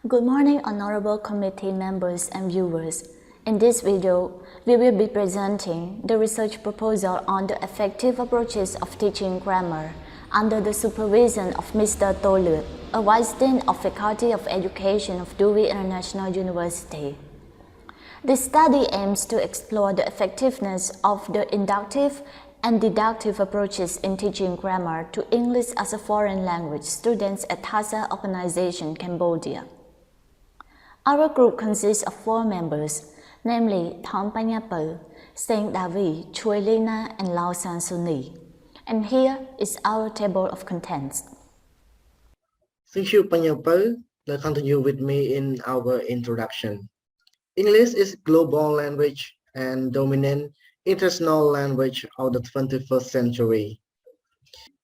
Good morning, honorable committee members and viewers. In this video, we will be presenting the research proposal on the effective approaches of teaching grammar under the supervision of Mr. Tolu, a Vice Dean of Faculty of Education of Dewey International University. This study aims to explore the effectiveness of the inductive and deductive approaches in teaching grammar to English as a foreign language students at TASA Organization, Cambodia. Our group consists of 4 members, namely Thom Panyapo, Seng Davi, Choi Lena, and Lau San Suni. And here is our table of contents. Thank you, Panyapo. Let's continue with me in our introduction. English is global language and dominant international language of the 21st century.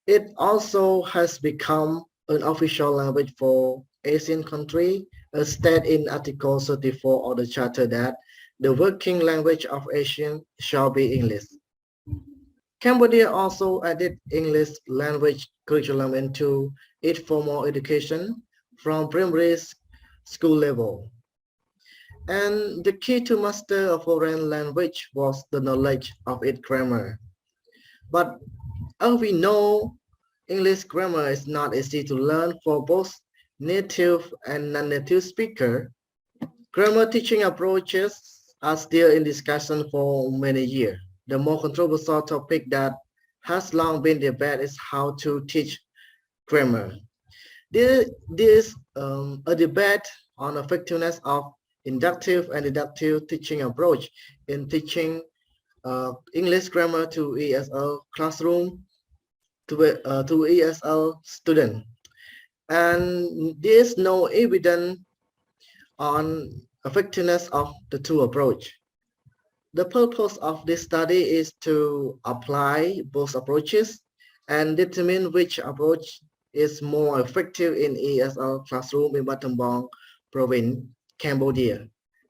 It also has become an official language for Asian countries, as stated in Article 34 of the Charter that the working language of Asian shall be English. Cambodia also added English language curriculum into its formal education from primary school level. And the key to master a foreign language was the knowledge of its grammar. But as we know, English grammar is not easy to learn for both native and non-native speakers. Grammar teaching approaches are still in discussion for many years. The more controversial topic that has long been debated is how to teach grammar. There is a debate on the effectiveness of inductive and deductive teaching approach in teaching English grammar to ESL classroom to ESL student, and there is no evidence on effectiveness of the two approach. The purpose of this study is to apply both approaches and determine which approach is more effective in ESL classroom in Battambang province, Cambodia.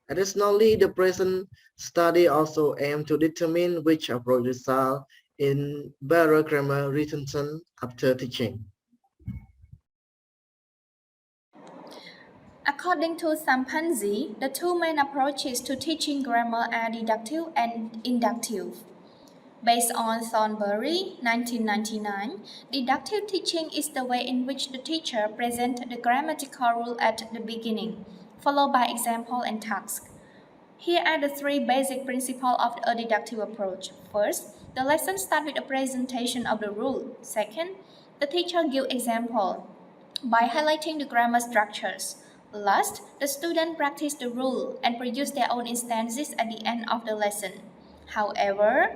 Additionally, the present study also aims to determine which approach results in better grammar retention after teaching. According to Sampanzi, the two main approaches to teaching grammar are deductive and inductive. Based on Thornbury, 1999, deductive teaching is the way in which the teacher presents the grammatical rule at the beginning, followed by example and task. Here are the 3 basic principles of a deductive approach. First, the lesson starts with a presentation of the rule. Second, the teacher gives example by highlighting the grammar structures. Last, the student practice the rule and produce their own instances at the end of the lesson. However,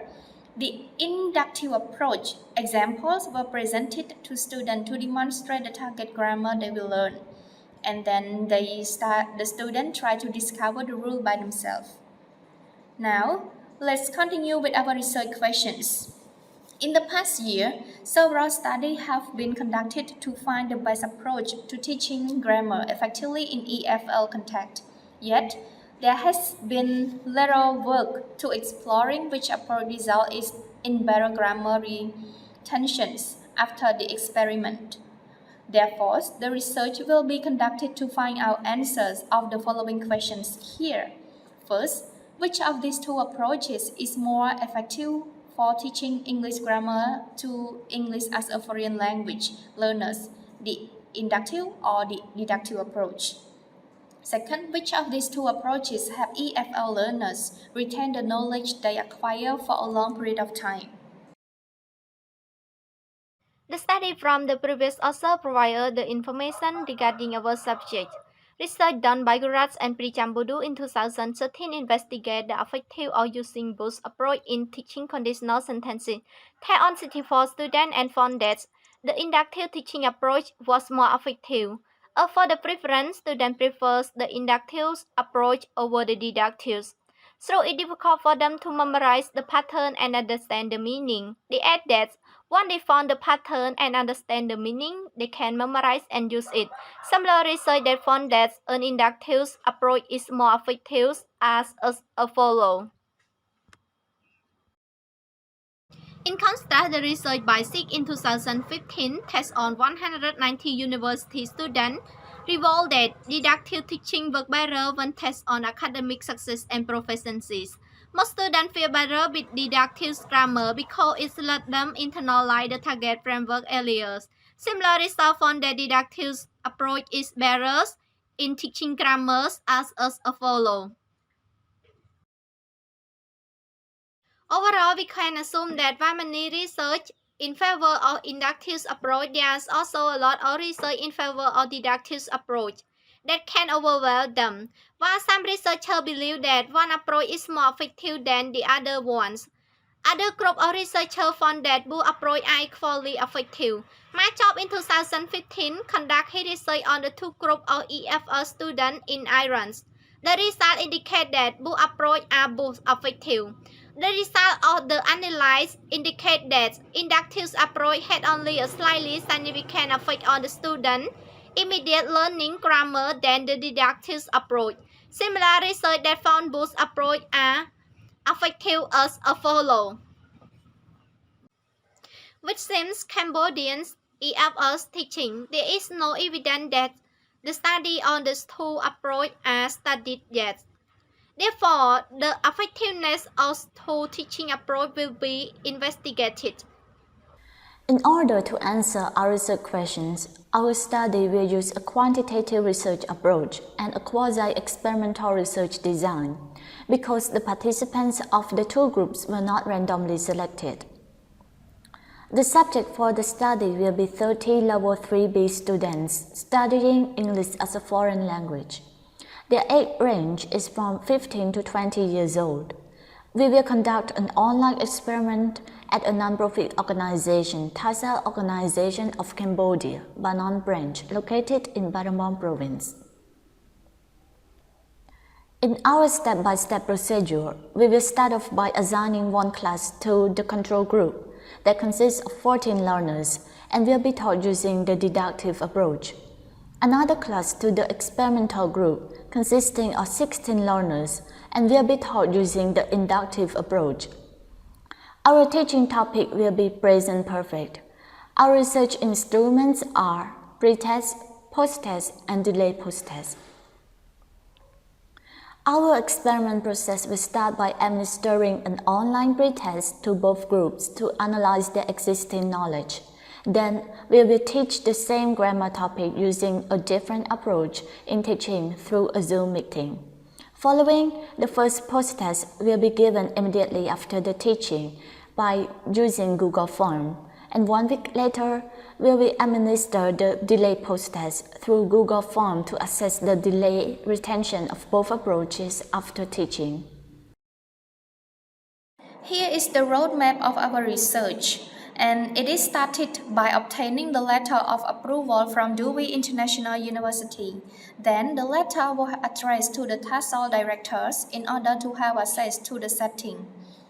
the inductive approach, examples were presented to students to demonstrate the target grammar they will learn, and then the student try to discover the rule by themselves. Now, let's continue with our research questions. In the past year, several studies have been conducted to find the best approach to teaching grammar effectively in EFL context. Yet, there has been little work to exploring which approach results in better grammar retentions after the experiment. Therefore, the research will be conducted to find out answers of the following questions here. First, which of these two approaches is more effective for teaching English grammar to English as a foreign language learners, the inductive or the deductive approach? Second, which of these two approaches have EFL learners retain the knowledge they acquire for a long period of time? The study from the previous also provided the information regarding our subject. Research done by Gurat and Prichambudu in 2013 investigated the effective of using both approach in teaching conditional sentences. Test on 64 students and found that the inductive teaching approach was more effective. For the preference, students prefers the inductive approach over the deductive. So it's difficult for them to memorize the pattern and understand the meaning. They add that once they found the pattern and understand the meaning, they can memorize and use it. Similar research that found that an inductive approach is more effective as follows. In contrast, the research by SIG in 2015 tests on 190 university students revealed that deductive teaching works better when tested on academic success and proficiencies. Most students feel better with deductive grammar because it lets them internalize the target framework earlier. Similar results found that deductive approach is better in teaching grammar as follows. Overall, we can assume that while many research in favor of inductive approach, there is also a lot of research in favor of deductive approach that can overwhelm them. While some researchers believe that one approach is more effective than the other ones, other group of researchers found that both approaches are equally effective. Matchop in 2015 conducted research on the two groups of EFL students in Iran. The results indicate that both approaches are both effective. The results of the analysis indicate that inductive approach had only a slightly significant effect on the student immediate learning grammar than the deductive approach. Similar research that found both approaches are effective as follows. Which seems Cambodians EFL's teaching, there is no evidence that the study on the two approaches are studied yet. Therefore, the effectiveness of two teaching approach will be investigated. In order to answer our research questions, our study will use a quantitative research approach and a quasi-experimental research design because the participants of the two groups were not randomly selected. The subject for the study will be 30 Level 3B students studying English as a foreign language. Their age range is from 15 to 20 years old. We will conduct an online experiment at a non-profit organization, TASAL Organization of Cambodia, Banon branch, located in Battambang province. In our step-by-step procedure, we will start off by assigning one class to the control group that consists of 14 learners and will be taught using the deductive approach. Another class to the experimental group consisting of 16 learners and will be taught using the inductive approach. Our teaching topic will be present perfect. Our research instruments are pre-test, post-test, and delay post-test. Our experiment process will start by administering an online pre-test to both groups to analyze their existing knowledge. Then, we will teach the same grammar topic using a different approach in teaching through a Zoom meeting. Following, the first post-test will be given immediately after the teaching by using Google Form, and 1 week later, we will administer the delay post-test through Google Form to assess the delay retention of both approaches after teaching. Here is the roadmap of our research, and it is started by obtaining the letter of approval from Dewey International University. Then the letter was addressed to the TASAL directors in order to have access to the setting.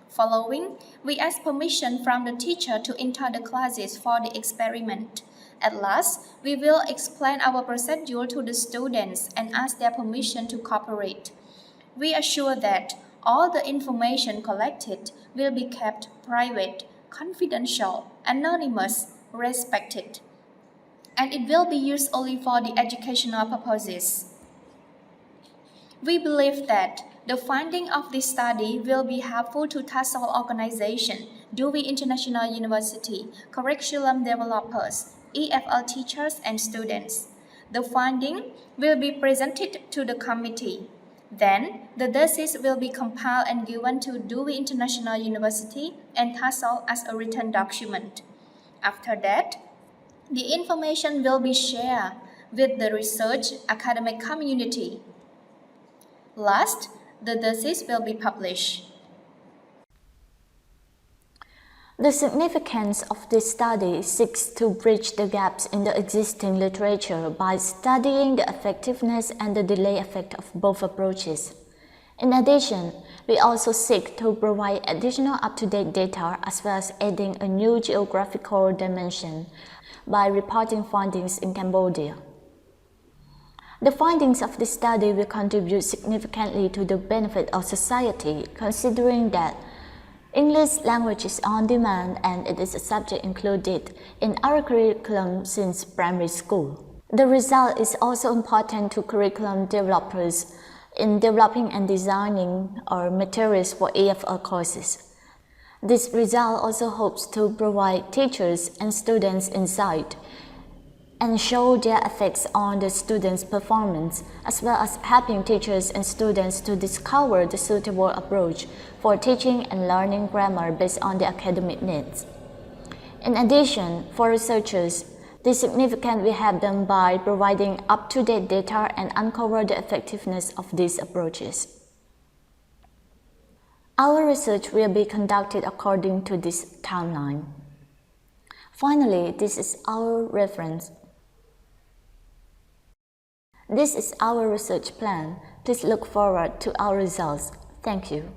Following, we ask permission from the teacher to enter the classes for the experiment. At last, we will explain our procedure to the students and ask their permission to cooperate. We assure that all the information collected will be kept private, confidential, anonymous, respected, and it will be used only for the educational purposes. We believe that the finding of this study will be helpful to TASAL organization, Dewey International University, curriculum developers, EFL teachers, and students. The finding will be presented to the committee. Then, the thesis will be compiled and given to Dewey International University and TASAL as a written document. After that, the information will be shared with the research academic community. Last, the thesis will be published. The significance of this study seeks to bridge the gaps in the existing literature by studying the effectiveness and the delay effect of both approaches. In addition, we also seek to provide additional up-to-date data as well as adding a new geographical dimension by reporting findings in Cambodia. The findings of this study will contribute significantly to the benefit of society, considering that English language is on demand and it is a subject included in our curriculum since primary school. The result is also important to curriculum developers in developing and designing materials for AFL courses. This result also hopes to provide teachers and students insight and show their effects on the students' performance, as well as helping teachers and students to discover the suitable approach for teaching and learning grammar based on the academic needs. In addition, for researchers, this is significant we have done by providing up-to-date data and uncover the effectiveness of these approaches. Our research will be conducted according to this timeline. Finally, this is our reference. This is our research plan. Please look forward to our results. Thank you.